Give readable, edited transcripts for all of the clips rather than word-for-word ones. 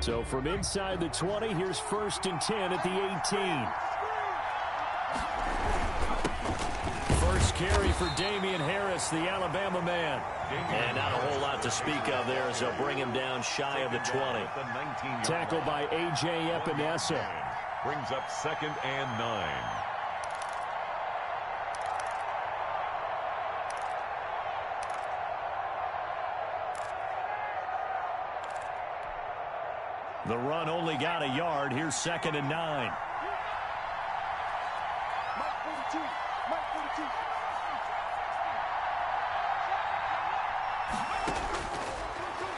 So from inside the 20, here's 1st and 10 at the 18. First carry for Damian Harris, the Alabama man. And not a whole lot to speak of there as they'll bring him down shy of the 20. Tackled by A.J. Epinesa. Brings up 2nd and 9. The run only got a yard. Here's 2nd and 9.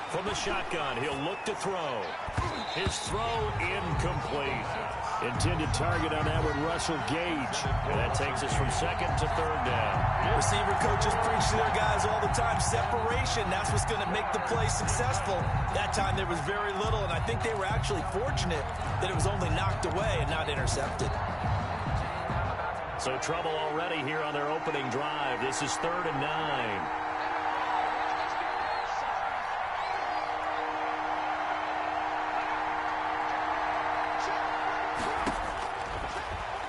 From the shotgun, he'll look to throw. His throw incomplete. Intended target on that one, Russell Gage. And that takes us from 2nd to 3rd down. Receiver coaches preach to their guys all the time. Separation, that's what's going to make the play successful. That time there was very little, and I think they were actually fortunate that it was only knocked away and not intercepted. So trouble already here on their opening drive. This is 3rd and 9.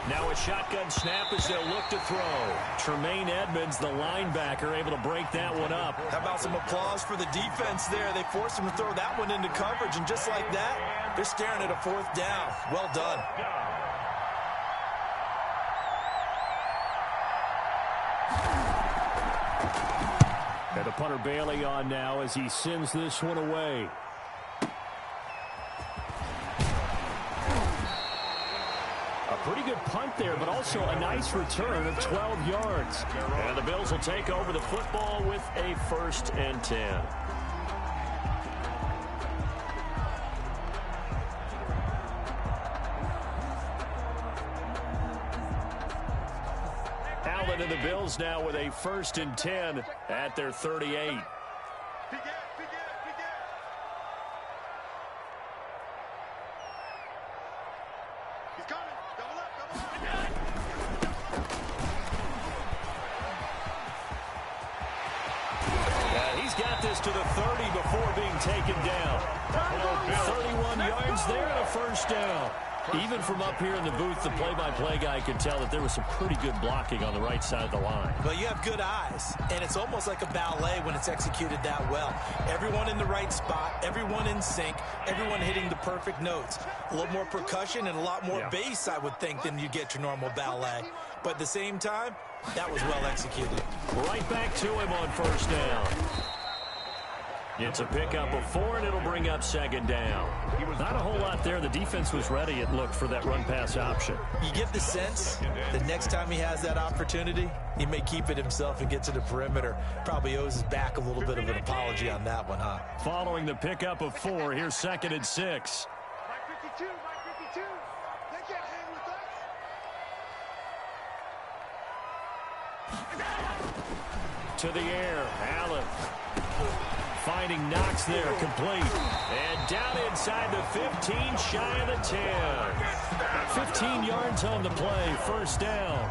Now a shotgun snap as they'll look to throw. Tremaine Edmonds, the linebacker, able to break that one up. How about some applause for the defense there? They forced him to throw that one into coverage, and just like that, they're staring at a 4th down. Well done. And the punter Bailey on now as he sends this one away. Pretty good punt there, but also a nice return of 12 yards. And the Bills will take over the football with a 1st and 10. Allen and the Bills now with a 1st and 10 at their 38. To the 30 before being taken down. 31 yards there and a 1st down. Even from up here in the booth, the play-by-play guy could tell that there was some pretty good blocking on the right side of the line. Well, you have good eyes, and it's almost like a ballet when it's executed that well. Everyone in the right spot, everyone in sync, everyone hitting the perfect notes. A little more percussion and a lot more bass, I would think, than you get your normal ballet. But at the same time, that was well executed. Right back to him on 1st down. It's a pickup of 4, and it'll bring up 2nd down. Not a whole lot there. The defense was ready, it looked, for that run-pass option. You get the sense that next time he has that opportunity, he may keep it himself and get to the perimeter. Probably owes his back a little bit of an apology on that one, huh? Following the pickup of 4, here's 2nd and 6. Mike 52, Mike 52. They can't hang with us. To the air, Allen. Finding Knox there, complete. And down inside the 15, shy of the 10. 15 yards on the play, 1st down.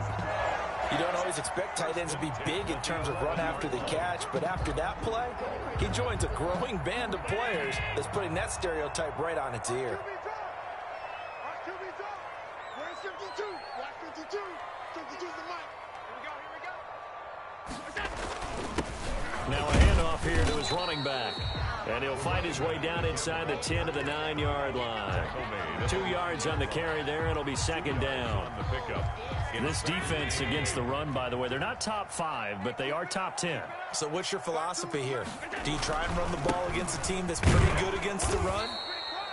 You don't always expect tight ends to be big in terms of run after the catch, but after that play, he joins a growing band of players that's putting that stereotype right on its ear. Where's 52? Watch 52. 52's the mic. Here we go. Now a handoff here to his running back. And he'll find his way down inside the 10 to the 9-yard line. 2 yards on the carry there, and it'll be 2nd down. This defense against the run, by the way, they're not top 5, but they are top 10. So what's your philosophy here? Do you try and run the ball against a team that's pretty good against the run?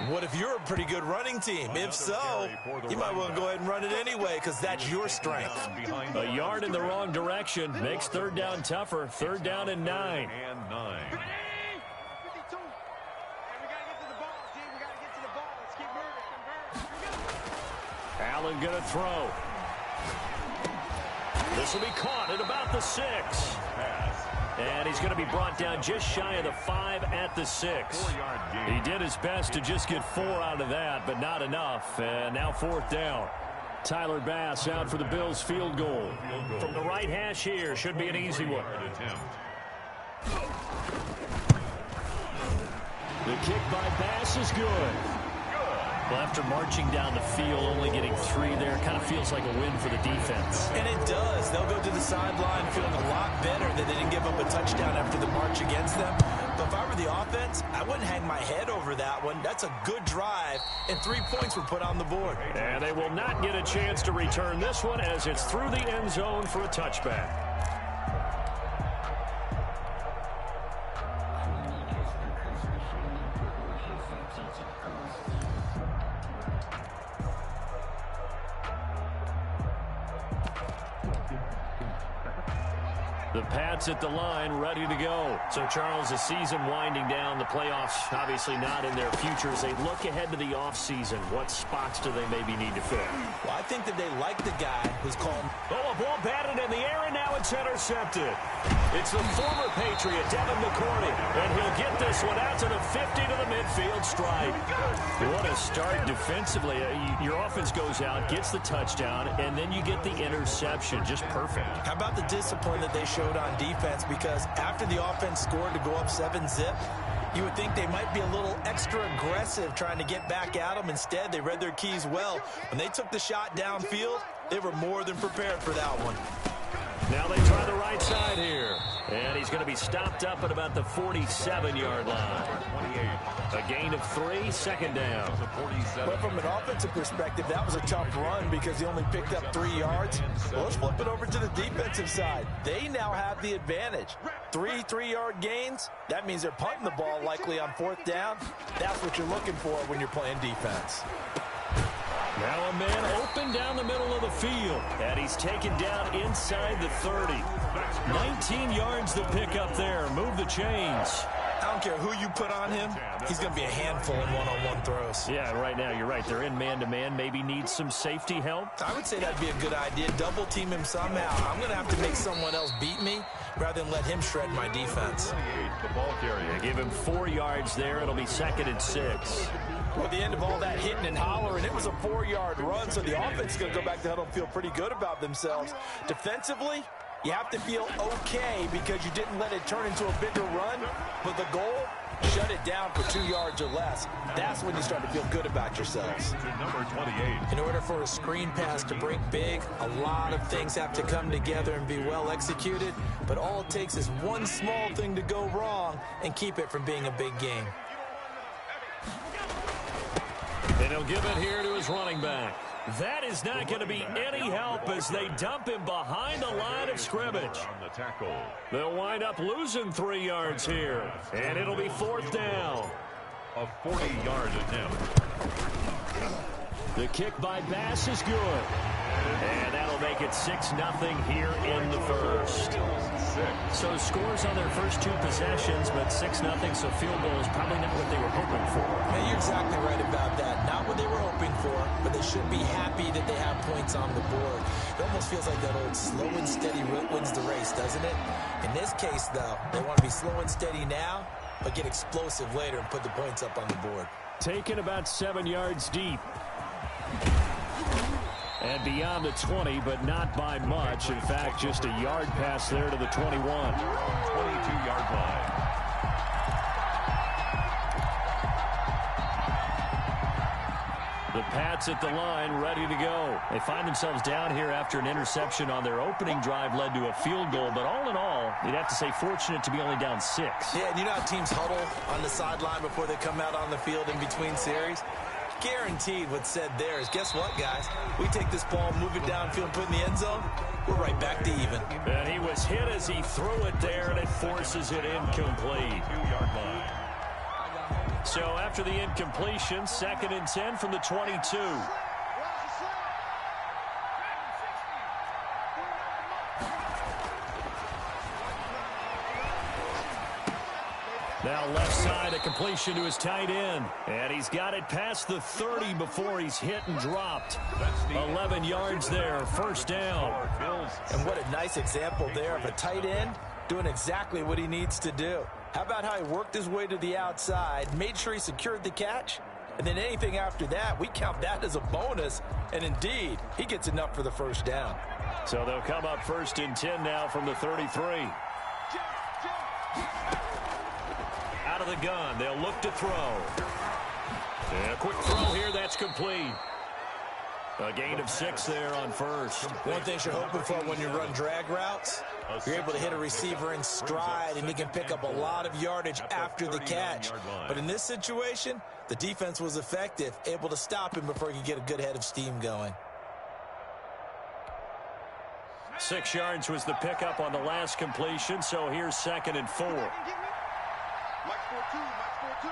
What if you're a pretty good running team? If so, you might want to go ahead and run it anyway because that's your strength. A yard in the wrong direction makes 3rd down tougher. 3rd down and 9. Allen going to throw. This will be caught at about the 6. And he's going to be brought down just shy of the 5 at the 6. He did his best to just get 4 out of that, but not enough. And now 4th down. Tyler Bass out for the Bills field goal. From the right hash here, should be an easy one. The kick by Bass is good. Well, after marching down the field, only getting 3 there, kind of feels like a win for the defense. And it does. They'll go to the sideline feeling a lot better that they didn't give up a touchdown after the march against them. But if I were the offense, I wouldn't hang my head over that one. That's a good drive, and 3 points were put on the board. And they will not get a chance to return this one as it's through the end zone for a touchback. The Pats at the line, ready to go. So, Charles, the season winding down, the playoffs obviously not in their future. As they look ahead to the offseason, what spots do they maybe need to fill? Well, I think that they like the guy who's called. Oh, a ball batted in the air, and now it's intercepted. It's the former Patriot, Devin McCourty, and he'll get this one out to the 50 to the midfield stripe. What a start defensively. Your offense goes out, gets the touchdown, and then you get the interception. Just perfect. How about the discipline that they showed on defense? Because after the offense scored to go up 7-zip, you would think they might be a little extra aggressive trying to get back at them. Instead, they read their keys well. When they took the shot downfield, they were more than prepared for that one. Now they try the right side here. And he's going to be stopped up at about the 47-yard line. A gain of 3, second down. But from an offensive perspective, that was a tough run because he only picked up 3 yards. Well, let's flip it over to the defensive side. They now have the advantage. 3 3-yard gains. That means they're punting the ball likely on 4th down. That's what you're looking for when you're playing defense. Now a man open down the middle of the field. And he's taken down inside the 30. 19 yards to pick up there. Move the chains. I don't care who you put on him. He's going to be a handful in one-on-one throws. Yeah, right now you're right. They're in man-to-man. Maybe needs some safety help. I would say that'd be a good idea. Double team him somehow. I'm going to have to make someone else beat me rather than let him shred my defense. The ball carrier. Give him 4 yards there. It'll be 2nd and 6. Well, at the end of all that hitting and hollering, it was a 4-yard run, so the offense is going to go back to huddle and feel pretty good about themselves. Defensively, you have to feel okay because you didn't let it turn into a bigger run, but the goal, shut it down for 2 yards or less. That's when you start to feel good about yourselves. Number 28. In order for a screen pass to break big, a lot of things have to come together and be well executed, but all it takes is one small thing to go wrong and keep it from being a big game. And he'll give it here to his running back. That is not going to be any help as they dump him behind the line of scrimmage. On the tackle. They'll wind up losing 3 yards here. And it'll be 4th down. A 40-yard attempt. The kick by Bass is good. And that'll make it 6-0 here in the first. So scores on their first 2 possessions, but 6-0, so field goal is probably not what they were hoping for. Man, you're exactly right about that. Not what they were hoping for, but they should be happy that they have points on the board. It almost feels like that old slow and steady wins the race, doesn't it? In this case, though, they want to be slow and steady now, but get explosive later and put the points up on the board. Taken about 7 yards deep. beyond the 20, but not by much. In fact, just a yard pass there to the 21. 22-yard line. The Pats at the line, ready to go. They find themselves down here after an interception on their opening drive led to a field goal. But all in all, you'd have to say fortunate to be only down 6. Yeah, and you know how teams huddle on the sideline before they come out on the field in between series? Guaranteed what's said there is, guess what, guys? We take this ball, move it downfield, and put it in the end zone, we're right back to even. And he was hit as he threw it there, and it forces it incomplete. 2-yard line. So after the incompletion, 2nd and 10 from the 22. Now left side, a completion to his tight end. And he's got it past the 30 before he's hit and dropped. 11 yards there, first down. And what a nice example there of a tight end doing exactly what he needs to do. How about how he worked his way to the outside, made sure he secured the catch, And then anything after that, we count that as a bonus. And indeed, he gets enough for the first down. So they'll come up 1st and 10 now from the 33. Out of the gun, they'll look to throw. And a quick throw here, that's complete. A gain of 6 there on first. One thing you're hoping for when you run drag routes, you're able to hit a receiver in stride, and he can pick up a lot of yardage after the catch. But in this situation, the defense was effective, able to stop him before he could get a good head of steam going. 6 yards was the pickup on the last completion, so here's 2nd and 4. Mike 4-2, Mike 4-2.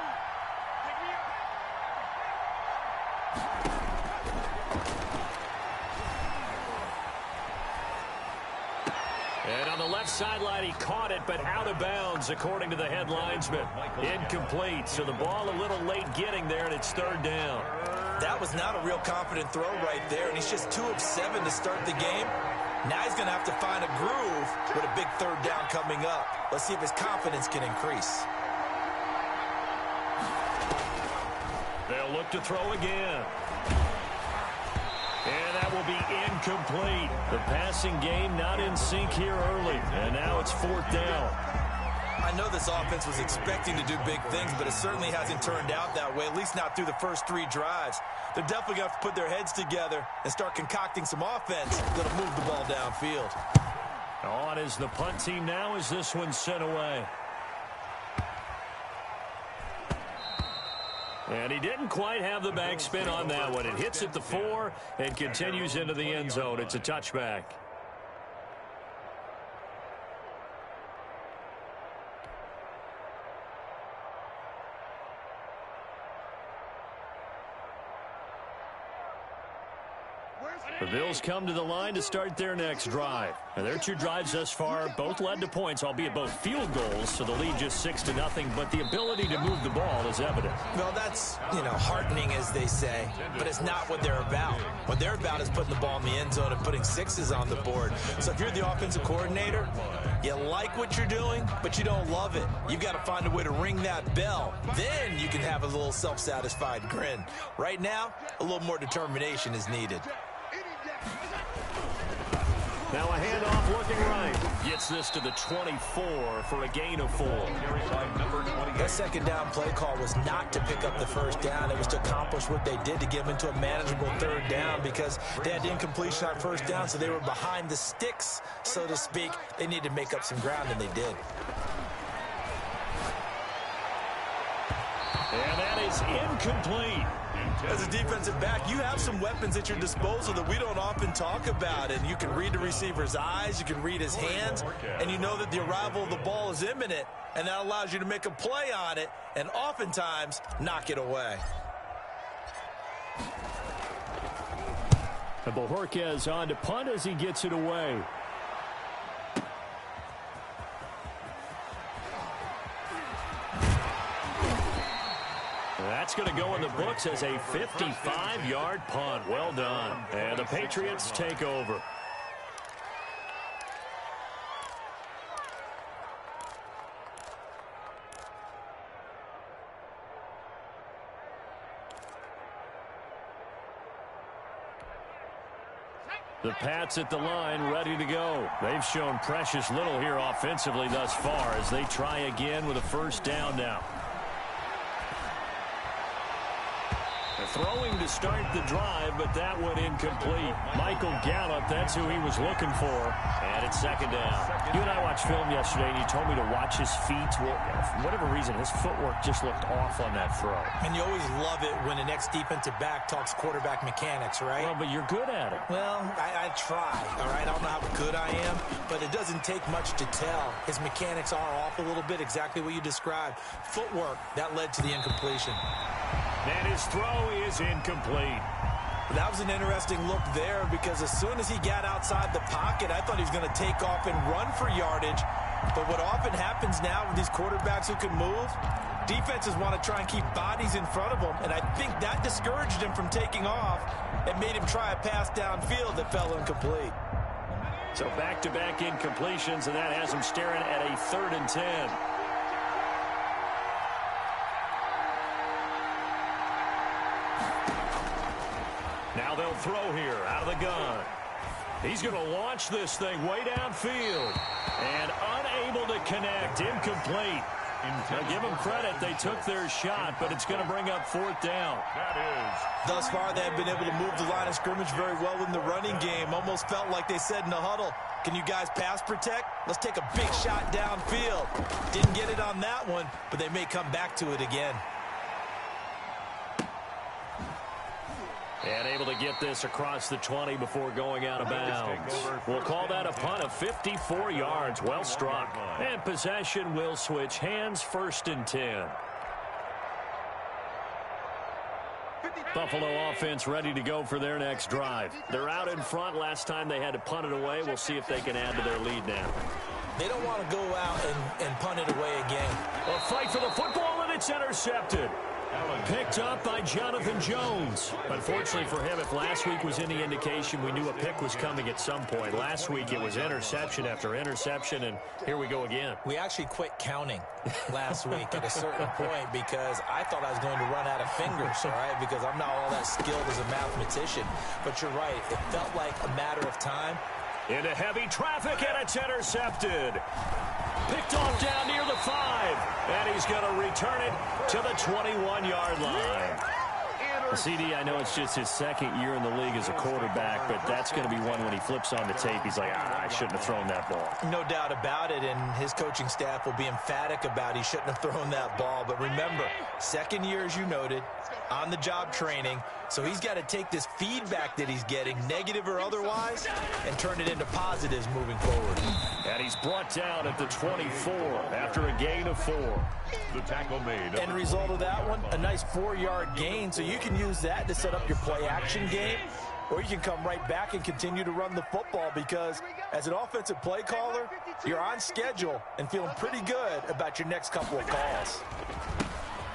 And on the left sideline, he caught it, but out of bounds, according to the head linesman. Incomplete, so the ball a little late getting there, and it's 3rd down. That was not a real confident throw right there, and he's just 2 of 7 to start the game. Now he's going to have to find a groove with a big 3rd down coming up. Let's see if his confidence can increase. They'll look to throw again. And that will be incomplete. The passing game not in sync here early. And now it's 4th down. I know this offense was expecting to do big things, but it certainly hasn't turned out that way, at least not through the first 3 drives. They're definitely going to have to put their heads together and start concocting some offense that'll move the ball downfield. On is the punt team now as this one's sent away. And he didn't quite have the backspin on that one. It hits at the 4 and continues into the end zone. It's a touchback. The Bills come to the line to start their next drive. And their 2 drives thus far both led to points, albeit both field goals, so the lead just 6-0, but the ability to move the ball is evident. Well, that's, heartening, as they say, but it's not what they're about. What they're about is putting the ball in the end zone and putting 6s on the board. So if you're the offensive coordinator, you like what you're doing, but you don't love it. You've got to find a way to ring that bell. Then you can have a little self-satisfied grin. Right now, a little more determination is needed. Now a handoff looking right. Gets this to the 24 for a gain of 4. That 2nd down play call was not to pick up the 1st down. It was to accomplish what they did to get them into a manageable 3rd down because they had incompletion on 1st down, so they were behind the sticks, so to speak. They needed to make up some ground, and they did. And that is incomplete. As a defensive back, you have some weapons at your disposal that we don't often talk about. And you can read the receiver's eyes, you can read his hands, and you know that the arrival of the ball is imminent, and that allows you to make a play on it and oftentimes knock it away. And Bojorquez on to punt as he gets it away. That's going to go in the books as a 55-yard punt. Well done. And the Patriots take over. The Pats at the line, ready to go. They've shown precious little here offensively thus far as they try again with a 1st down now. Throwing to start the drive, but that one incomplete. Michael Gallup, that's who he was looking for. And it's 2nd down. You and I watched film yesterday, and you told me to watch his feet. Well, for whatever reason, his footwork just looked off on that throw. And you always love it when the next defensive back talks quarterback mechanics, right? Well, but you're good at it. Well, I try, all right? I don't know how good I am, but it doesn't take much to tell. His mechanics are off a little bit, exactly what you described. Footwork, that led to the incompletion. And his throw is incomplete. That was an interesting look there because as soon as he got outside the pocket, I thought he was going to take off and run for yardage. But what often happens now with these quarterbacks who can move, defenses want to try and keep bodies in front of them, and I think that discouraged him from taking off and made him try a pass downfield that fell incomplete. So back-to-back incompletions, and that has him staring at a 3rd and 10. Now they'll throw here out of the gun. He's going to launch this thing way downfield. And unable to connect. Incomplete. Now give them credit. They took their shot, but it's going to bring up fourth down. Thus far, they have been able to move the line of scrimmage very well in the running game. Almost felt like they said in the huddle, can you guys pass protect? Let's take a big shot downfield. Didn't get it on that one, but they may come back to it again. And able to get this across the 20 before going out of bounds. We'll call that a punt of 54 yards. Well struck. And possession will switch hands, 1st and 10. Buffalo offense ready to go for their next drive. They're out in front. Last time they had to punt it away. We'll see if they can add to their lead now. They don't want to go out and punt it away again. A fight for the football, and it's intercepted. Picked up by Jonathan Jones. Unfortunately for him, if last week was any indication, we knew a pick was coming at some point. Last week it was interception after interception, and here we go again. We actually quit counting last week at a certain point because I thought I was going to run out of fingers, all right, because I'm not all that skilled as a mathematician. But you're right. It felt like a matter of time. Into heavy traffic, and it's intercepted. Picked off down near the 5, and he's going to return it to the 21-yard line. CD, I know it's just his 2nd year in the league as a quarterback, but that's going to be one when he flips on the tape. He's like, I shouldn't have thrown that ball. No doubt about it, and his coaching staff will be emphatic about he shouldn't have thrown that ball. But remember, 2nd year, as you noted, on-the-job training, so he's got to take this feedback that he's getting, negative or otherwise, and turn it into positives moving forward. And he's brought down at the 24 after a gain of 4. The tackle made. End result of that one, a nice 4-yard gain, so you can use that to set up your play-action game, or you can come right back and continue to run the football because as an offensive play caller, you're on schedule and feeling pretty good about your next couple of calls.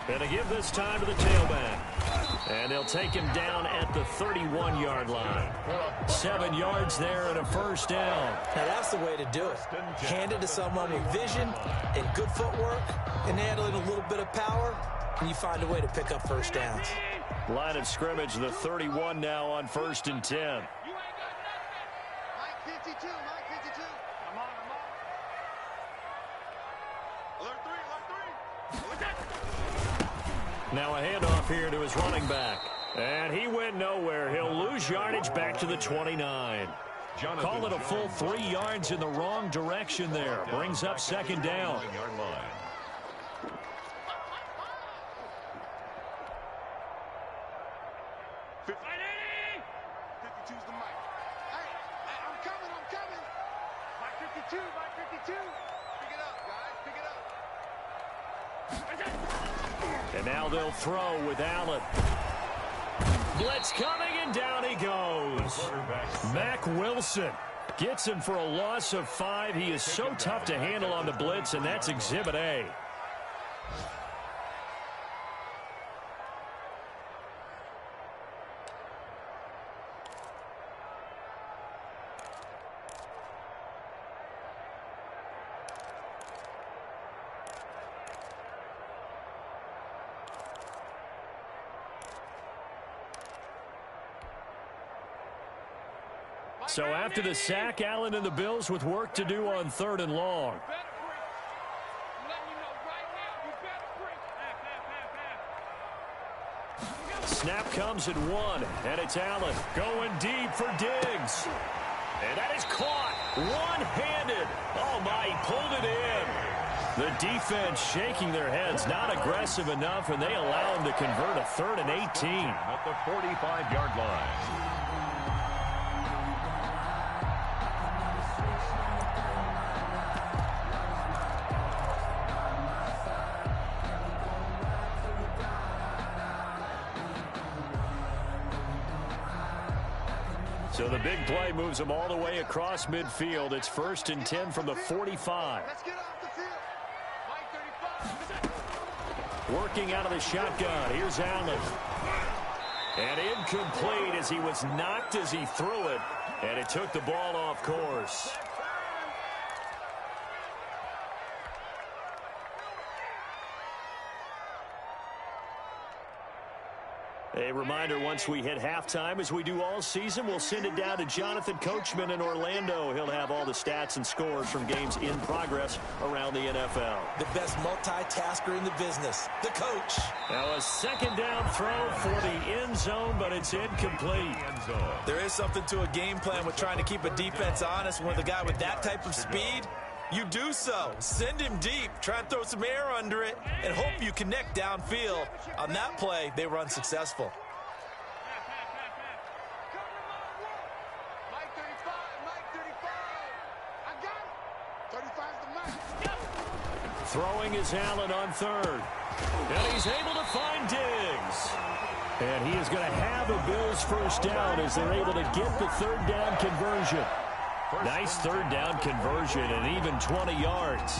Going to give this time to the tailback. And they'll take him down at the 31-yard line. 7 yards there and a 1st down. Now that's the way to do it. Hand it to someone with vision and good footwork and handling a little bit of power, and you find a way to pick up 1st downs. Line of scrimmage, the 31 now on 1st and 10. Mike 52, Mike 52. I'm on. Alert 3. Now a handoff here to his running back. And he went nowhere. He'll lose yardage back to the 29. Call it a full 3 yards in the wrong direction there. Brings up 2nd down. 9-yard line. And now they'll throw with Allen. Blitz coming, and down he goes. Mack Wilson gets him for a loss of 5. He is so tough to handle on the blitz, and that's Exhibit A. So after the sack, Allen and the Bills with work to do on 3rd and long. Snap comes at 1, and it's Allen going deep for Diggs. And that is caught one-handed. Oh, my, he pulled it in. The defense shaking their heads, not aggressive enough, and they allow him to convert a 3rd and 18. At the 45-yard line. So the big play moves them all the way across midfield. It's 1st and 10 from the 45. Let's get off the field. Mike 35. Working out of the shotgun. Here's Allen. And incomplete as he was knocked as he threw it. And it took the ball off course. A reminder, once we hit halftime, as we do all season, we'll send it down to Jonathan Coachman in Orlando. He'll have all the stats and scores from games in progress around the NFL. The best multitasker in the business, the coach. Now a second down throw for the end zone, but it's incomplete. There is something to a game plan with trying to keep a defense honest. With a guy with that type of speed, you do so. Send him deep. Try and throw some air under it and hope you connect downfield. On that play, they were unsuccessful. Mike 35, Mike 35. I got it. 35's the Mike. Throwing is Allen on third. And he's able to find Diggs. And he is going to have a Bills first down as they're able to get the third down conversion. Nice third down conversion and even 20 yards.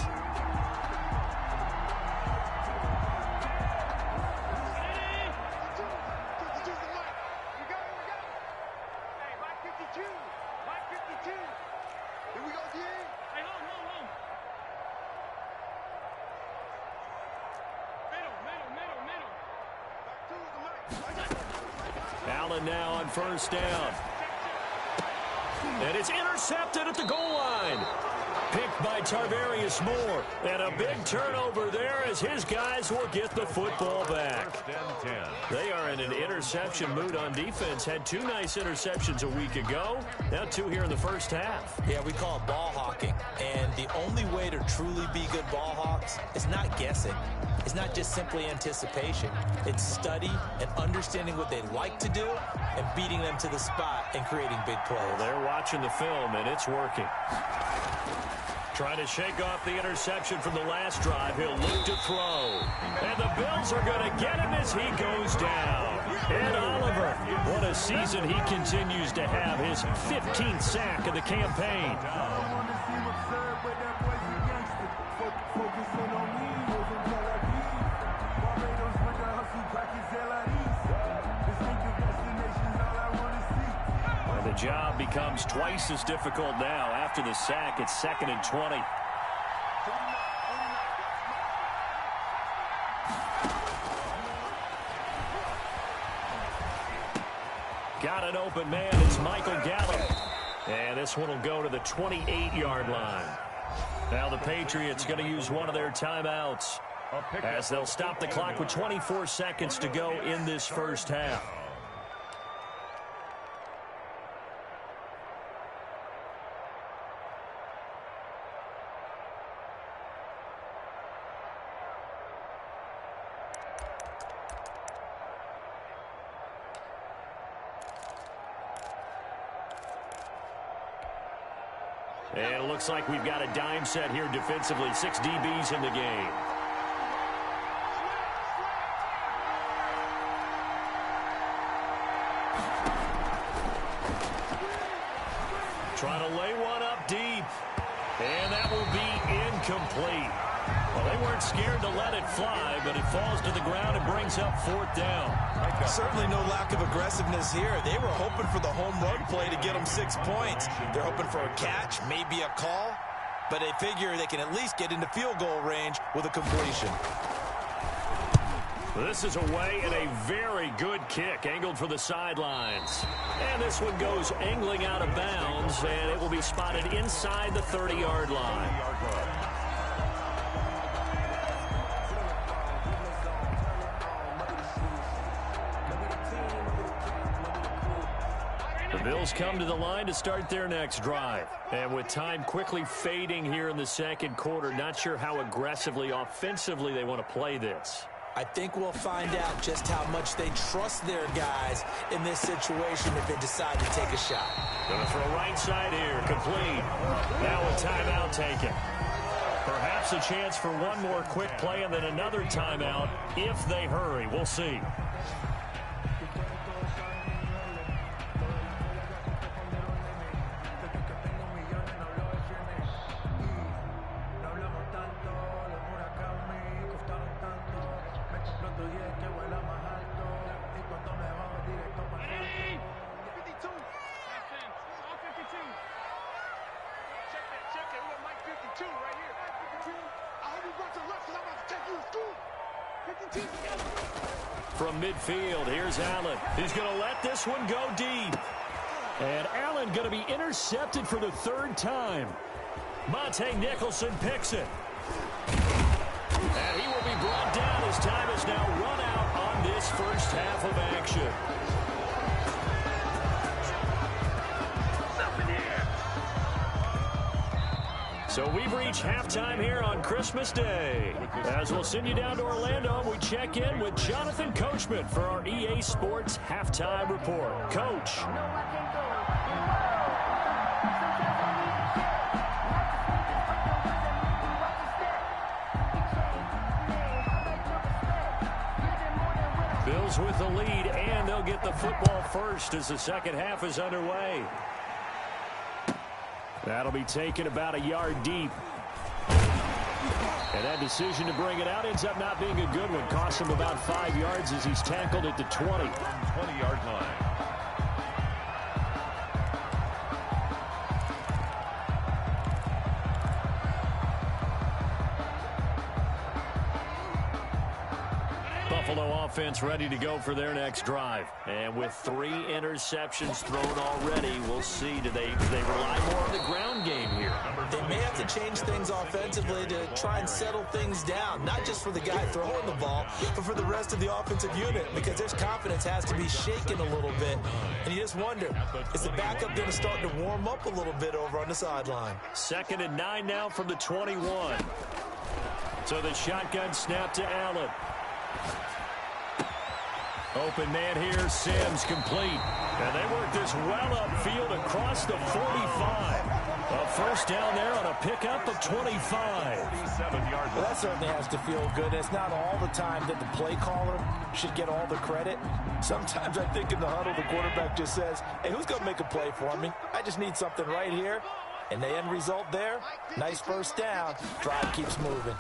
Allen now on first down. And it's intercepted at the goal line. Picked by Tarvarius Moore. And a big turnover there as his guys will get the football back. They are in an interception mood on defense. Had two nice interceptions a week ago. Now two here in the first half. Yeah, we call it ball hawking. And the only way to truly be good ball hawks is not guessing. It's not just simply anticipation. It's study and understanding what they like to do and beating them to the spot and creating big plays. Well, they're watching the film, and it's working. Trying to shake off the interception from the last drive. He'll look to throw. And the Bills are going to get him as he goes down. Ed Oliver, what a season he continues to have. His 15th sack of the campaign. The job becomes twice as difficult now. After the sack, it's 2nd and 20. Got an open man. It's Michael Gallup. And this one will go to the 28-yard line. Now the Patriots going to use one of their timeouts as they'll stop the clock with 24 seconds to go in this first half. And it looks like we've got a dime set here defensively. 6 DBs in the game. Trying to lay one up deep. And that will be incomplete. Well, they weren't scared to let it fly, but it falls to the ground and brings up 4th down. Certainly no lack of aggressiveness here. They were hoping for the home run play to get them 6 points. They're hoping for a catch, maybe a call, but they figure they can at least get into field goal range with a completion. This is away and a very good kick, angled for the sidelines. And this one goes angling out of bounds, and it will be spotted inside the 30-yard line. The Bills come to the line to start their next drive. And with time quickly fading here in the second quarter, not sure how aggressively, offensively they want to play this. I think we'll find out just how much they trust their guys in this situation if they decide to take a shot. Going to throw right side here, complete. Now a timeout taken. Perhaps a chance for one more quick play and then another timeout if they hurry. We'll see. From midfield, here's Allen. He's going to let this one go deep. And Allen going to be intercepted for the third time. Monte Nicholson picks it. And he will be brought down as time is now run out on this first half of action. So we've reached halftime here on Christmas Day. As we'll send you down to Orlando, we check in with Jonathan Coachman for our EA Sports Halftime Report. Coach. Bills with the lead, and they'll get the football first as the second half is underway. That'll be taken about a yard deep. And that decision to bring it out ends up not being a good one. Costs him about 5 yards as he's tackled at the 20. 20-yard line. Buffalo offense ready to go for their next drive. And with 3 interceptions thrown already, we'll see. Do they rely more on the ground game here? They may have to change things offensively to try and settle things down, not just for the guy throwing the ball, but for the rest of the offensive unit, because their confidence has to be shaken a little bit. And you just wonder, is the backup going to start to warm up a little bit over on the sideline? 2nd and 9 now from the 21. So the shotgun snap to Allen. Open man here, Sims complete. And they work this well upfield across the 45. A first down there on a pickup of 25. 47-yard Well, that certainly has to feel good. It's not all the time that the play caller should get all the credit. Sometimes I think in the huddle, the quarterback just says, hey, who's going to make a play for me? I just need something right here. And the end result there, nice first down. Drive keeps moving.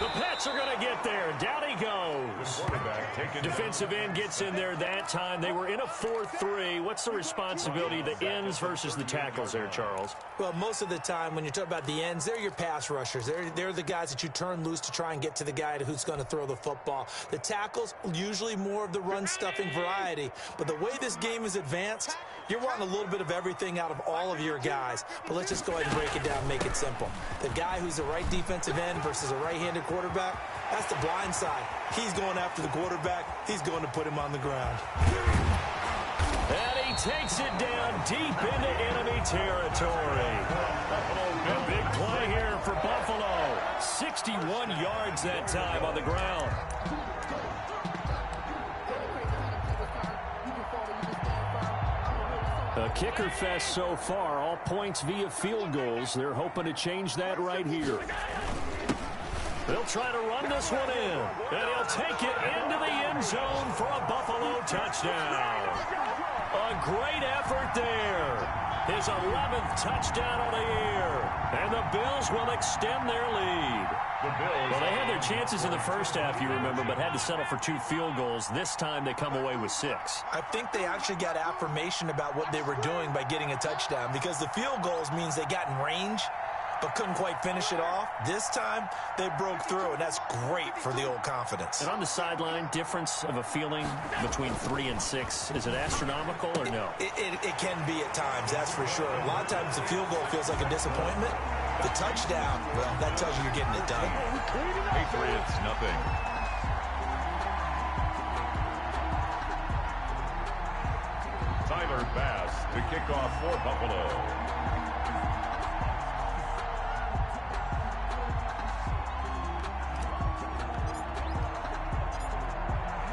The Pats are going to get there. Down he goes. Defensive end gets in there that time. They were in a 4-3. What's the responsibility of the ends versus the tackles there, Charles? Well, most of the time when you talk about the ends, they're your pass rushers. They're the guys that you turn loose to try and get to the guy who's going to throw the football. The tackles, usually more of the run-stuffing variety. But the way this game is advanced, you're wanting a little bit of everything out of all of your guys. But let's just go ahead and break it down and make it simple. The guy who's the right defensive end versus a right-handed quarterback, that's the blind side. He's going after the quarterback. He's going to put him on the ground. And he takes it down deep into enemy territory. A big play here for Buffalo. 61 yards that time on the ground. A kicker fest so far, all points via field goals. They're hoping to change that right here. They'll try to run this one in, and he'll take it into the end zone for a Buffalo touchdown. A great effort there. His 11th touchdown on the year, and the Bills will extend their lead. Well, they had their chances in the first half, you remember, but had to settle for 2 field goals. This time they come away with 6. I think they actually got affirmation about what they were doing by getting a touchdown, because the field goals means they got in range but couldn't quite finish it off. This time, they broke through, and that's great for the old confidence. And on the sideline, difference of a feeling between 3 and 6, is it astronomical or no? It can be at times, that's for sure. A lot of times the field goal feels like a disappointment. The touchdown, well, that tells you you're getting it done. Patriots, nothing. Tyler Bass, the kickoff for Buffalo.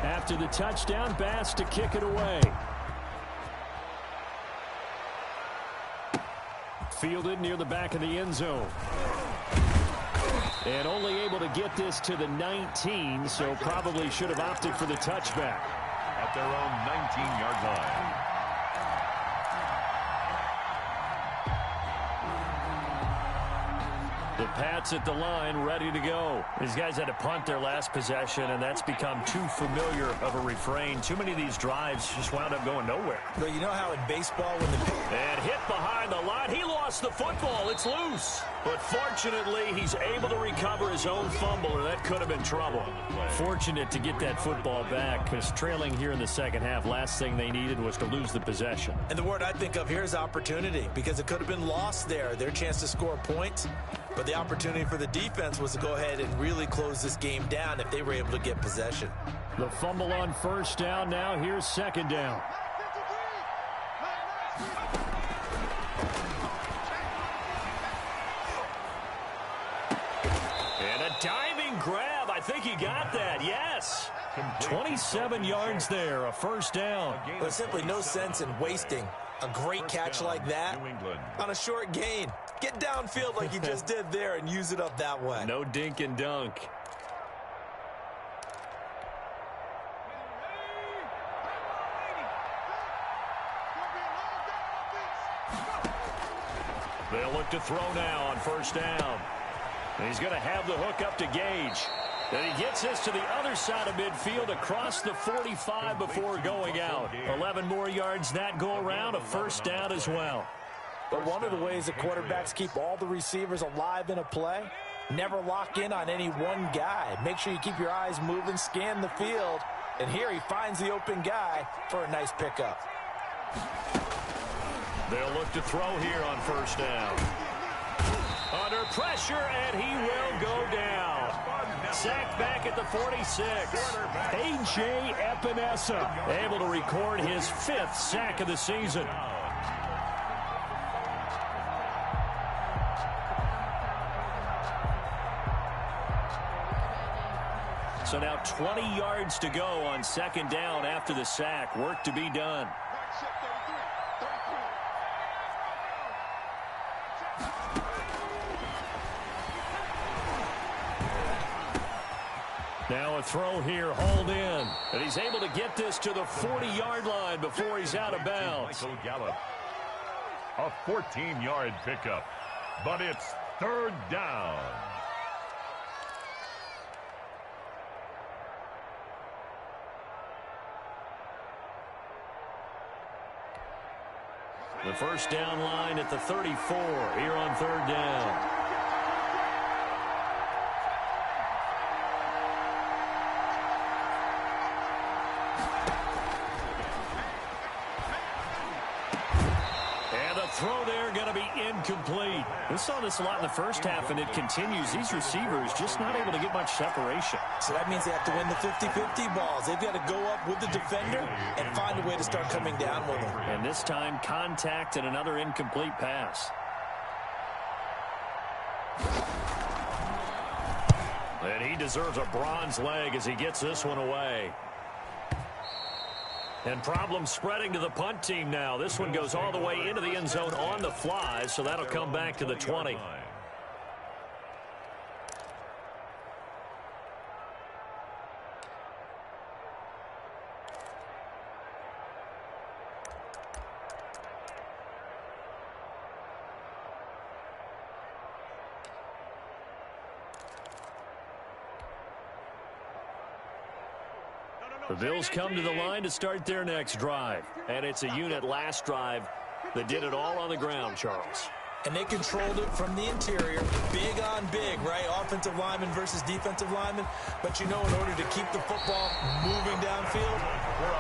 After the touchdown, Bass to kick it away. Fielded near the back of the end zone. And only able to get this to the 19, so probably should have opted for the touchback. At their own 19-yard line. The Pats at the line, ready to go. These guys had to punt their last possession, and that's become too familiar of a refrain. Too many of these drives just wound up going nowhere. But you know how in baseball when the... And hit behind the line. He lost lost the football. It's loose. But fortunately, he's able to recover his own fumble, or that could have been trouble. Fortunate to get that football back, because trailing here in the second half, last thing they needed was to lose the possession. And the word I think of here is opportunity, because it could have been lost there. Their chance to score points, but the opportunity for the defense was to go ahead and really close this game down if they were able to get possession. The fumble on first down. Now here's second down. And a diving grab. I think he got that. Yes. 27 yards there, a first down. There's simply no sense in wasting a great catch like that on a short gain. Get downfield like you just did there and use it up that way. No dink and dunk. They'll look to throw now on first down. And he's going to have the hook up to Gage. And he gets this to the other side of midfield across the 45 before going out. 11 more yards that go around, a first down as well. But one of the ways that quarterbacks keep all the receivers alive in a play, never lock in on any one guy. Make sure you keep your eyes moving, scan the field. And here he finds the open guy for a nice pickup. They'll look to throw here on first down. Under pressure, and he will go down. Sacked back at the 46. A.J. Epinesa able to record his 5th sack of the season. So now 20 yards to go on second down after the sack. Work to be done. Now a throw here, hauled in. And he's able to get this to the 40-yard line before he's out of bounds. Michael Gallup. A 14-yard pickup. But it's third down. The first down line at the 34 here on third down. Throw there going to be incomplete. We saw this a lot in the first half, and it continues. These receivers just not able to get much separation. So that means they have to win the 50-50 balls. They've got to go up with the defender and find a way to start coming down with them. And this time, contact and another incomplete pass. And he deserves a bronze leg as he gets this one away. And problems spreading to the punt team now. This one goes all the way into the end zone on the fly, so that'll come back to the 20. The Bills come to the line to start their next drive. And it's a unit last drive that did it all on the ground, Charles. And they controlled it from the interior. Big on big, right? Offensive lineman versus defensive lineman. But you know, in order to keep the football moving downfield,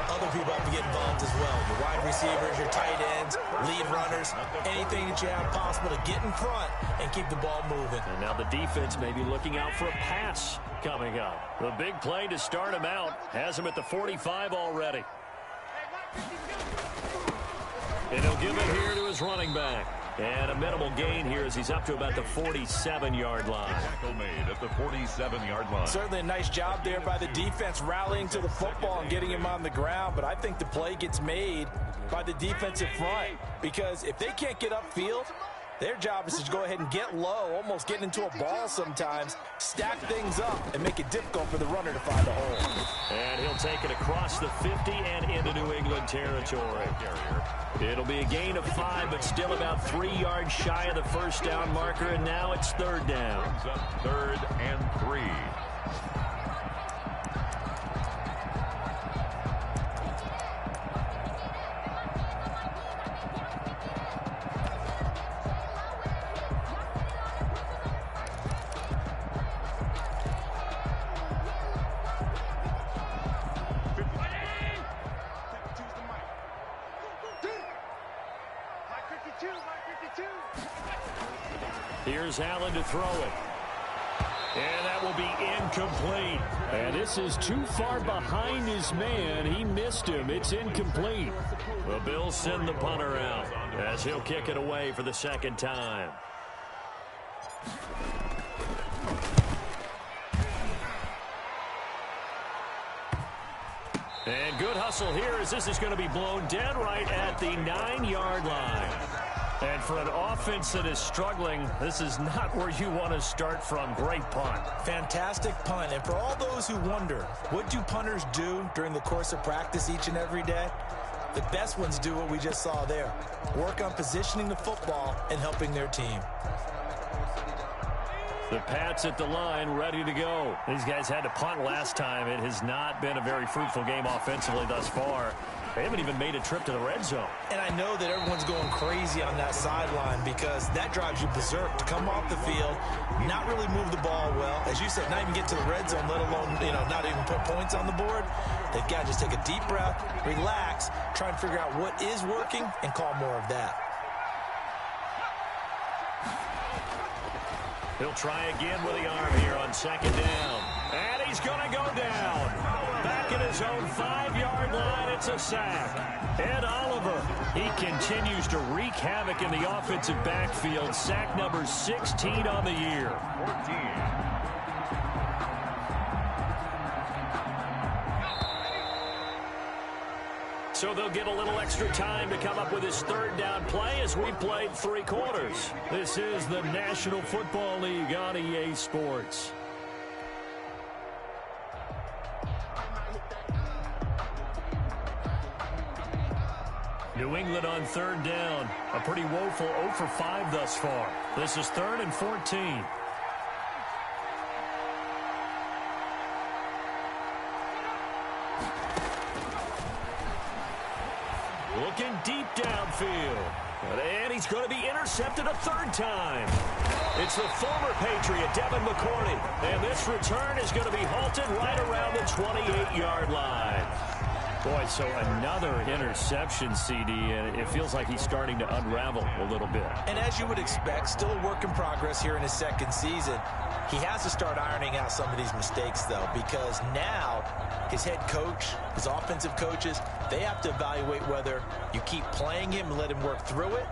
other people have to get involved as well. Your wide receivers, your tight ends, lead runners, anything that you have possible to get in front and keep the ball moving. And now the defense may be looking out for a pass coming up. The big play to start him out has him at the 45 already. And he'll give it here to his running back. And a minimal gain here as he's up to about the 47-yard line. Tackle made at the 47-yard line. Certainly a nice job there by the defense rallying to the football and getting him on the ground. But I think the play gets made by the defensive front, because if they can't get upfield, their job is to go ahead and get low, almost get into a ball sometimes, stack things up, and make it difficult for the runner to find a hole. And he'll take it across the 50 and into New England territory. It'll be a gain of 5, but still about 3 yards shy of the first down marker, and now it's third down. Third and 3. Here's Allen to throw it. And that will be incomplete. And this is too far behind his man. He missed him. It's incomplete. The Bills send the punter out as he'll kick it away for the second time. And good hustle here as this is going to be blown dead right at the 9-yard line. And for an offense that is struggling, this is not where you want to start from. Great punt. Fantastic punt. And for all those who wonder, what do punters do during the course of practice each and every day? The best ones do what we just saw there. Work on positioning the football and helping their team. The Pats at the line, ready to go. These guys had to punt last time. It has not been a very fruitful game offensively thus far. They haven't even made a trip to the red zone. And I know that everyone's going crazy on that sideline because that drives you berserk to come off the field, not really move the ball well. As you said, not even get to the red zone, let alone, not even put points on the board. They've got to just take a deep breath, relax, try and figure out what is working and call more of that. He'll try again with the arm here on second down. And he's going to go down. Back at his own 5-yard line, it's a sack. Ed Oliver, he continues to wreak havoc in the offensive backfield. Sack number 16 on the year. 14. So they'll get a little extra time to come up with his third down play as we played 3 quarters. This is the National Football League on EA Sports. New England on third down. A pretty woeful 0 for 5 thus far. This is 3rd and 14. Looking deep downfield. And he's going to be intercepted a 3rd time. It's the former Patriot, Devin McCourty. And this return is going to be halted right around the 28-yard line. Boy, so another interception, CD, and it feels like he's starting to unravel a little bit. And as you would expect, still a work in progress here in his second season. He has to start ironing out some of these mistakes, though, because now his head coach, his offensive coaches, they have to evaluate whether you keep playing him and let him work through it,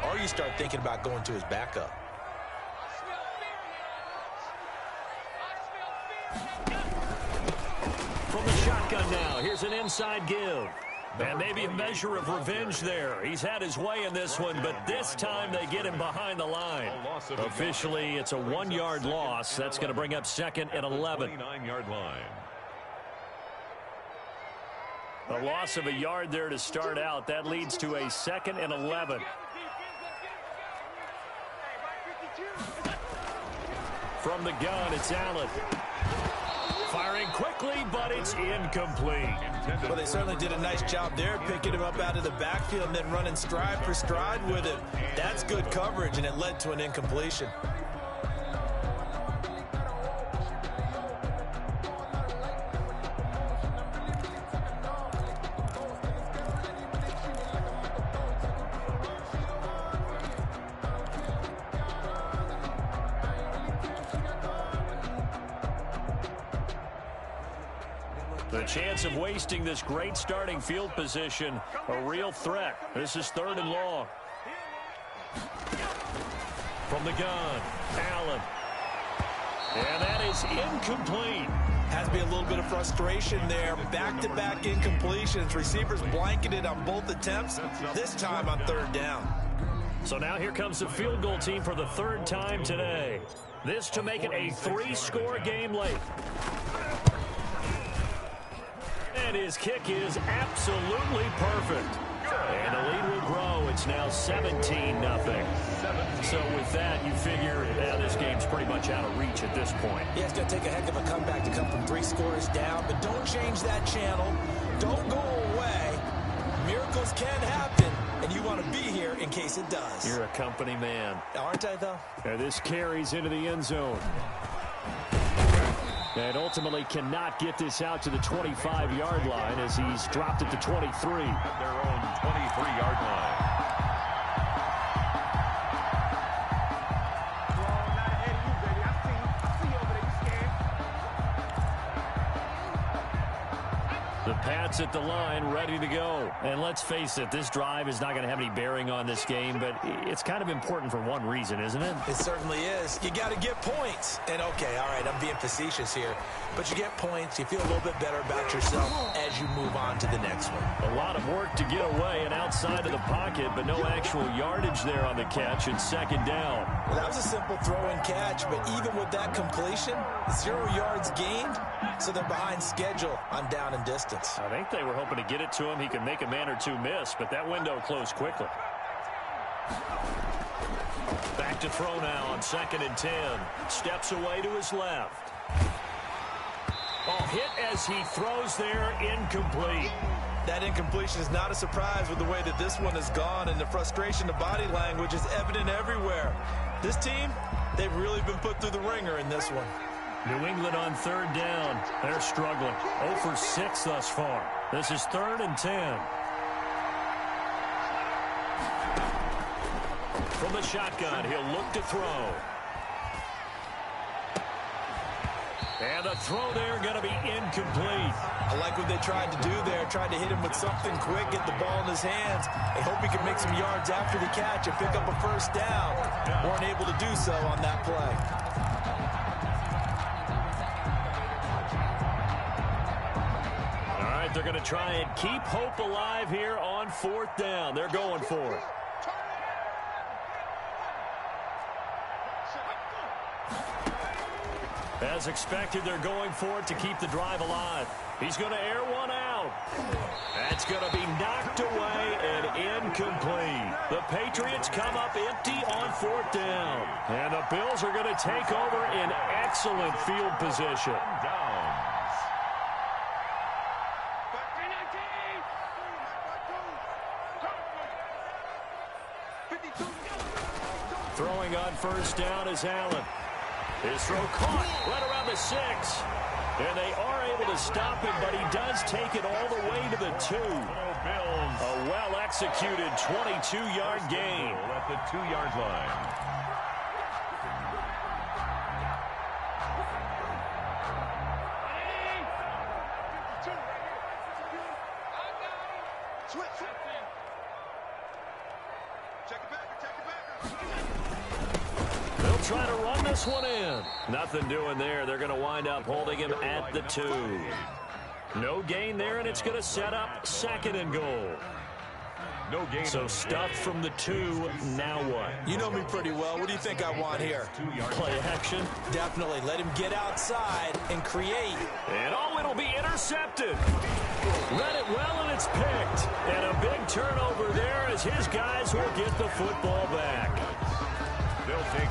or you start thinking about going to his backup. From the shotgun now, here's an inside give. And maybe a measure of revenge there. He's had his way in this one, but this time they get him behind the line. Officially, it's a 1-yard loss. That's going to bring up 2nd and 11. 29-yard line. A loss of a yard there to start out. That leads to a 2nd and 11. From the gun, it's Allen. Firing quickly, but it's incomplete. Well, they certainly did a nice job there, picking him up out of the backfield and then running stride for stride with him. That's good coverage, and it led to an incompletion. The chance of wasting this great starting field position, a real threat. This is 3rd and long. From the gun, Allen. And that is incomplete. Has to be a little bit of frustration there. Back-to-back incompletions. Receivers blanketed on both attempts, this time on 3rd down. So now here comes the field goal team for the 3rd time today. This to make it a 3-score game late. And his kick is absolutely perfect. And the lead will grow. It's now 17-0. So with that, you figure this game's pretty much out of reach at this point. Yeah, it's going to take a heck of a comeback to come from 3 scores down. But don't change that channel. Don't go away. Miracles can happen. And you want to be here in case it does. You're a company man. Aren't I, though? And this carries into the end zone. And ultimately cannot get this out to the 25-yard line as he's dropped at the 23. At their own 23-yard line. The Pats at the line, ready to go. And let's face it, this drive is not going to have any bearing on this game, but it's kind of important for one reason, isn't it? It certainly is. You got to get points. And, okay, all right, I'm being facetious here. But you get points, you feel a little bit better about yourself as you move on to the next one. A lot of work to get away and outside of the pocket, but no actual yardage there on the catch. It's second down. Well, that was a simple throw and catch, but even with that completion, 0 yards gained, so they're behind schedule on down and distance. I think they were hoping to get it to him. He could make a man or two miss, but that window closed quickly. Back to throw now on 2nd and 10. Steps away to his left. Oh, hit as he throws there, incomplete. That incompletion is not a surprise with the way that this one has gone, and the frustration of body language is evident everywhere. This team, they've really been put through the ringer in this one. New England on 3rd down. They're struggling. 0 for 6 thus far. This is 3rd and 10. From the shotgun, he'll look to throw. And the throw there going to be incomplete. I like what they tried to do there. Tried to hit him with something quick, get the ball in his hands, and hope he could make some yards after the catch and pick up a first down. Weren't able to do so on that play. All right, they're going to try and keep hope alive here on 4th down. They're going for it. As expected, they're going for it to keep the drive alive. He's going to air one out. That's going to be knocked away and incomplete. The Patriots come up empty on 4th down. And the Bills are going to take over in excellent field position. Throwing on 1st down is Allen. His throw caught right around the 6. And they are able to stop him, but he does take it all the way to the 2. A well-executed 22-yard gain. At the 2-yard line. They'll try to run this one in. Nothing doing there. They're going to wind up holding him at the 2. No gain there, and it's going to set up 2nd and goal. No gain. So stuffed from the 2. Now what? You know me pretty well. What do you think I want here? Play action. Definitely. Let him get outside and create. And it'll be intercepted. Read it well, and it's picked. And a big turnover there as his guys will get the football back.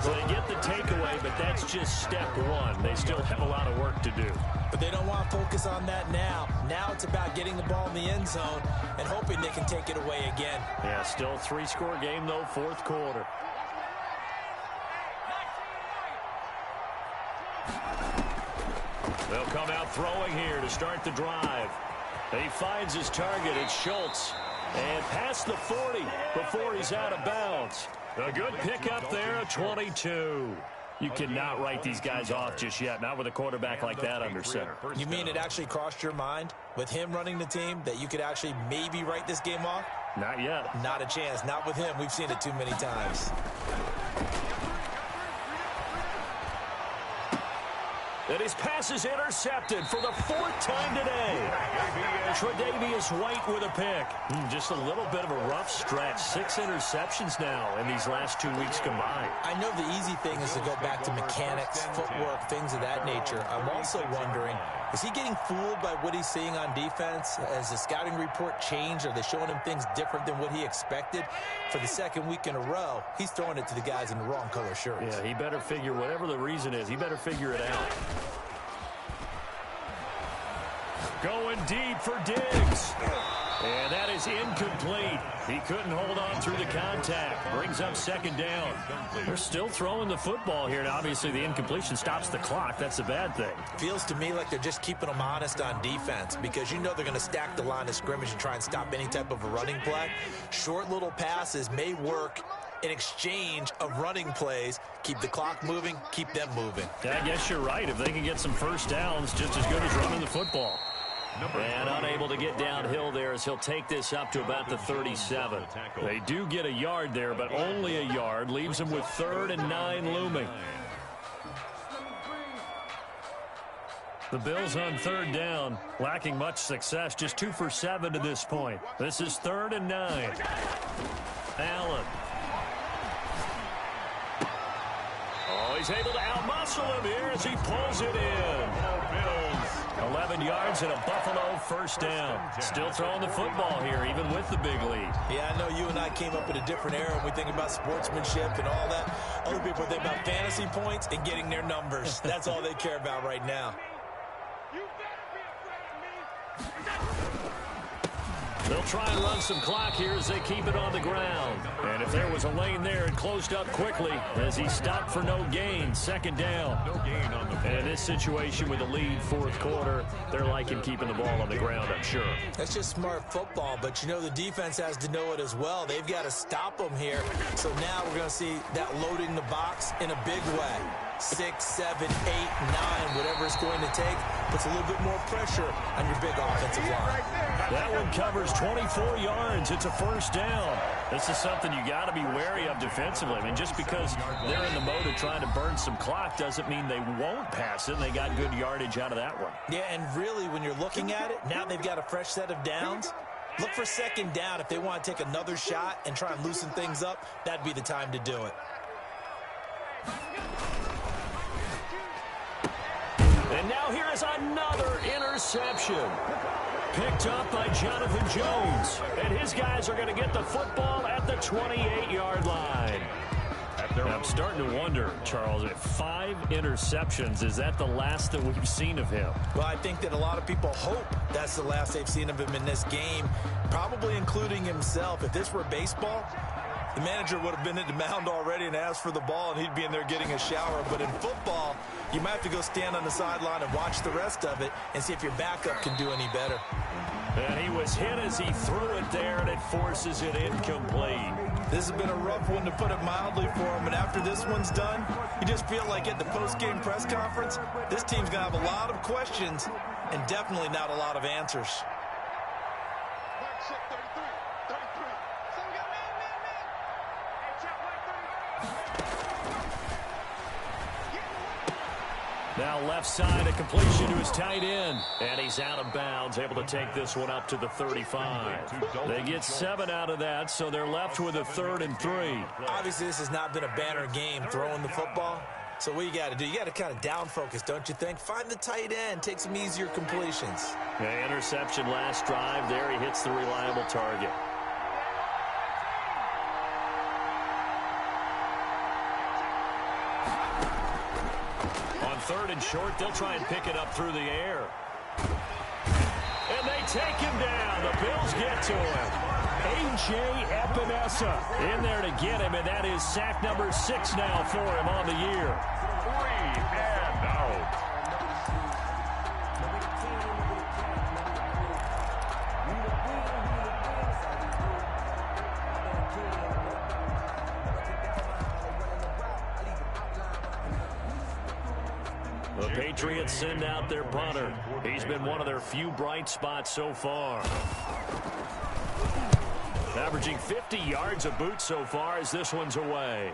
So they get the takeaway, but that's just step 1. They still have a lot of work to do. But they don't want to focus on that now. Now it's about getting the ball in the end zone and hoping they can take it away again. Yeah, still a 3-score game, though, 4th quarter. They'll come out throwing here to start the drive. He finds his target. It's Schultz. And past the 40 before he's out of bounds. A good pickup there, a 22. You cannot write these guys off just yet, not with a quarterback like that under center. You mean it actually crossed your mind with him running the team that you could actually maybe write this game off? Not yet. Not a chance. Not with him. We've seen it too many times. And his pass is intercepted for the 4th time today. Tre'Davious White with a pick. Just a little bit of a rough stretch. 6 interceptions now in these last 2 weeks combined. I know the easy thing is to go back to mechanics, footwork, things of that nature. I'm also wondering, is he getting fooled by what he's seeing on defense? Has the scouting report changed? Are they showing him things different than what he expected? For the 2nd week in a row, he's throwing it to the guys in the wrong color shirts. Yeah, he better figure, whatever the reason is, he better figure it out. Going deep for Diggs. And that is incomplete. He couldn't hold on through the contact. Brings up 2nd down. They're still throwing the football here. And obviously the incompletion stops the clock. That's a bad thing. Feels to me like they're just keeping them honest on defense because you know they're going to stack the line of scrimmage and try and stop any type of a running play. Short little passes may work in exchange of running plays. Keep the clock moving, keep them moving. Yeah, I guess you're right. If they can get some first downs, just as good as running the football. And unable to get downhill there as he'll take this up to about the 37. They do get a yard there, but only a yard. Leaves them with 3rd and 9 looming. The Bills on 3rd down, lacking much success, just 2 for 7 to this point. This is 3rd and 9. Allen. Oh, he's able to outmuscle him here as he pulls it in. 11 yards and a Buffalo first down. Still throwing the football here, even with the big lead. Yeah, I know you and I came up in a different era when we think about sportsmanship and all that. Other people think about fantasy points and getting their numbers. That's all they care about right now. They'll try and run some clock here as they keep it on the ground. And if there was a lane there, it closed up quickly as he stopped for no gain. 2nd down. And in this situation with the lead 4th quarter, they're liking keeping the ball on the ground, I'm sure. That's just smart football, but you know the defense has to know it as well. They've got to stop them here. So now we're going to see that loading the box in a big way. 6, 7, 8, 9, whatever it's going to take, puts a little bit more pressure on your big offensive line. That one covers 24 yards. It's a first down. This is something you got to be wary of defensively. I mean, just because they're in the mode of trying to burn some clock doesn't mean they won't pass it. And they got good yardage out of that one. Yeah, and really, when you're looking at it, now they've got a fresh set of downs. Look for 2nd down. If they want to take another shot and try and loosen things up, that'd be the time to do it. And now here is another interception. Picked up by Jonathan Jones. And his guys are going to get the football at the 28-yard line. I'm starting to wonder, Charles, if 5 interceptions, is that the last that we've seen of him? Well, I think that a lot of people hope that's the last they've seen of him in this game, probably including himself. If this were baseball, the manager would have been at the mound already and asked for the ball, and he'd be in there getting a shower. But in football, you might have to go stand on the sideline and watch the rest of it and see if your backup can do any better. And he was hit as he threw it there, and it forces it incomplete. This has been a rough one, to put it mildly, for him. And after this one's done, you just feel like at the post-game press conference, this team's going to have a lot of questions and definitely not a lot of answers. Now left side, a completion to his tight end. And he's out of bounds, able to take this one up to the 35. They get 7 out of that, so they're left with a 3rd and 3. Obviously, this has not been a banner game throwing the football. So what you got to do, you got to kind of down focus, don't you think? Find the tight end, take some easier completions. Yeah, interception last drive. There he hits the reliable target. On 3rd and short, they'll try and pick it up through the air. And they take him down. The Bills get to him. A.J. Epinesa in there to get him, and that is sack number 6 now for him on the year. 3 and out. The Patriots send out their punter. He's been one of their few bright spots so far. Averaging 50 yards a boot so far as this one's away.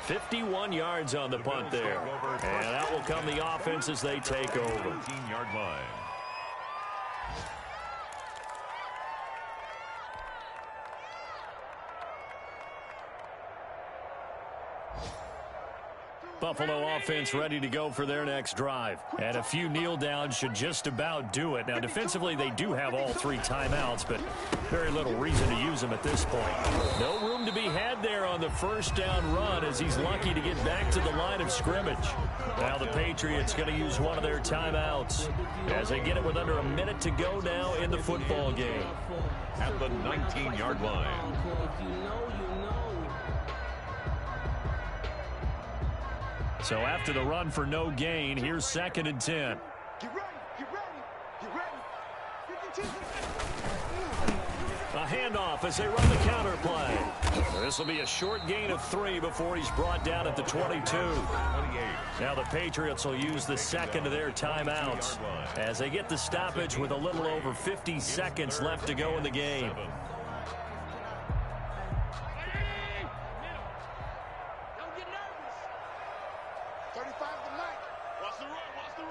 51 yards on the punt there. And out will come the offense as they take over. 13-yard line. Buffalo offense ready to go for their next drive. And a few kneel downs should just about do it. Now, defensively, they do have all 3 timeouts, but very little reason to use them at this point. No room to be had there on the first down run as he's lucky to get back to the line of scrimmage. Now the Patriots going to use one of their timeouts as they get it with under a minute to go now in the football game. At the 19-yard line. So after the run for no gain, here's 2nd and 10. Get ready, get ready, get ready. 52. A handoff as they run the counter play. This will be a short gain of 3 before he's brought down at the 22. Now the Patriots will use the second of their timeouts as they get the stoppage with a little over 50 seconds left to go in the game. Don't get nervous. 35's the mic. Watch the run. Watch the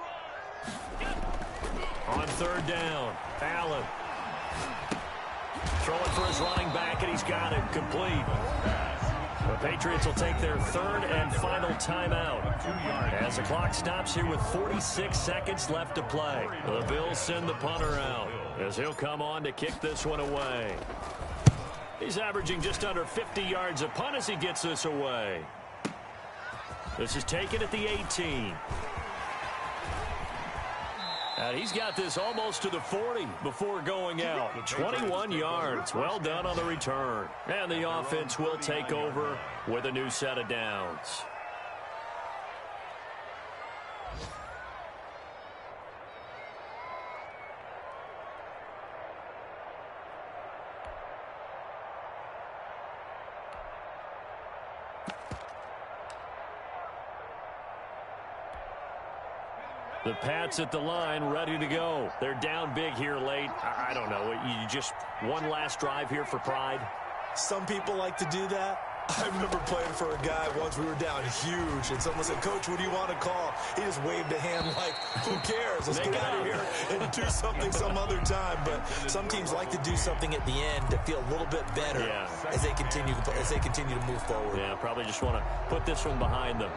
run. On third down, Allen. Throwing for his running back, and he's got it complete. The Patriots will take their third and final timeout as the clock stops here with 46 seconds left to play. The Bills send the punter out as he'll come on to kick this one away. He's averaging just under 50 yards a punt as he gets this away. This is taken at the 18. And he's got this almost to the 40 before going out. 21 yards. Well done on the return. And the offense will take over with a new set of downs. The Pats at the line, ready to go. They're down big here late. I don't know. You just one last drive here for pride? Some people like to do that. I remember playing for a guy once. We were down huge, and someone said, "Coach, what do you want to call?" He just waved a hand like, "Who cares? Let's get out of here and do something some other time." But some teams like to do something at the end to feel a little bit better as they continue to move forward. Yeah, probably just want to put this one behind them.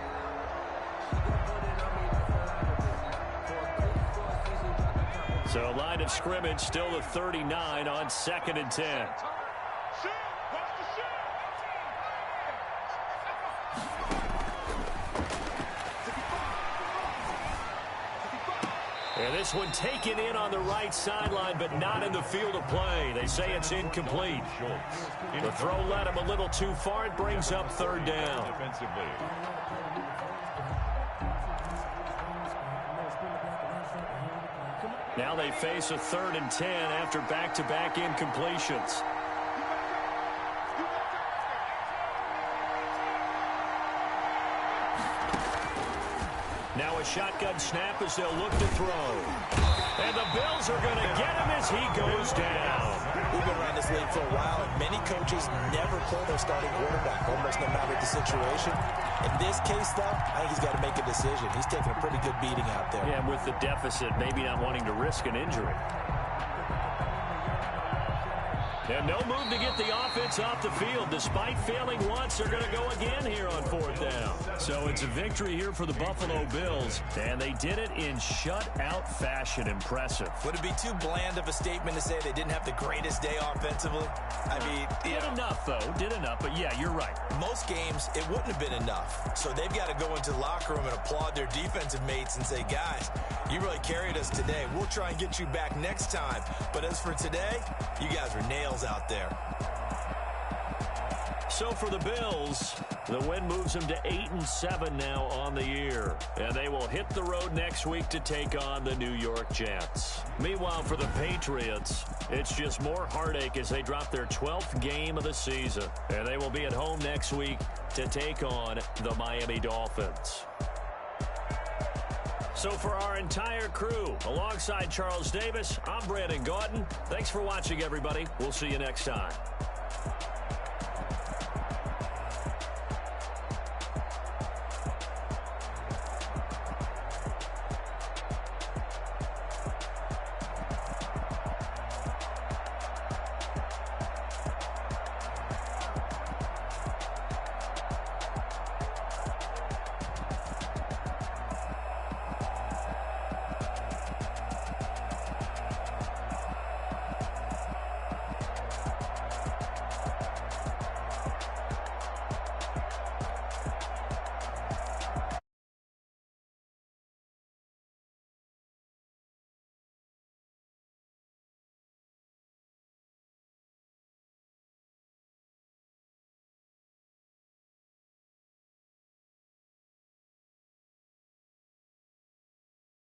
So line of scrimmage still at 39 on 2nd and 10. And this one taken in on the right sideline, but not in the field of play. They say it's incomplete. The throw led him a little too far. It brings up 3rd down. Now they face a 3rd and 10 after back-to-back incompletions. Now a shotgun snap as they'll look to throw. And the Bills are going to get him as he goes down. We've been around this league for a while, and many coaches never play their starting quarterback, almost no matter the situation. In this case, though, I think he's got to make a decision. He's taking a pretty good beating out there. Yeah, with the deficit, maybe not wanting to risk an injury. And no move to get the offense off the field. Despite failing once, they're going to go again here on 4th down. So it's a victory here for the Buffalo Bills, and they did it in shutout fashion. Impressive. Would it be too bland of a statement to say they didn't have the greatest day offensively? I mean, did enough, though. Did enough, but yeah, you're right. Most games, it wouldn't have been enough. So they've got to go into the locker room and applaud their defensive mates and say, guys, you really carried us today. We'll try and get you back next time. But as for today, you guys are nails out there. So for the Bills, the win moves them to 8-7 now on the year. And they will hit the road next week to take on the New York Jets. Meanwhile, for the Patriots, it's just more heartache as they drop their 12th game of the season. And they will be at home next week to take on the Miami Dolphins. So for our entire crew, alongside Charles Davis, I'm Brandon Gaudin. Thanks for watching, everybody. We'll see you next time.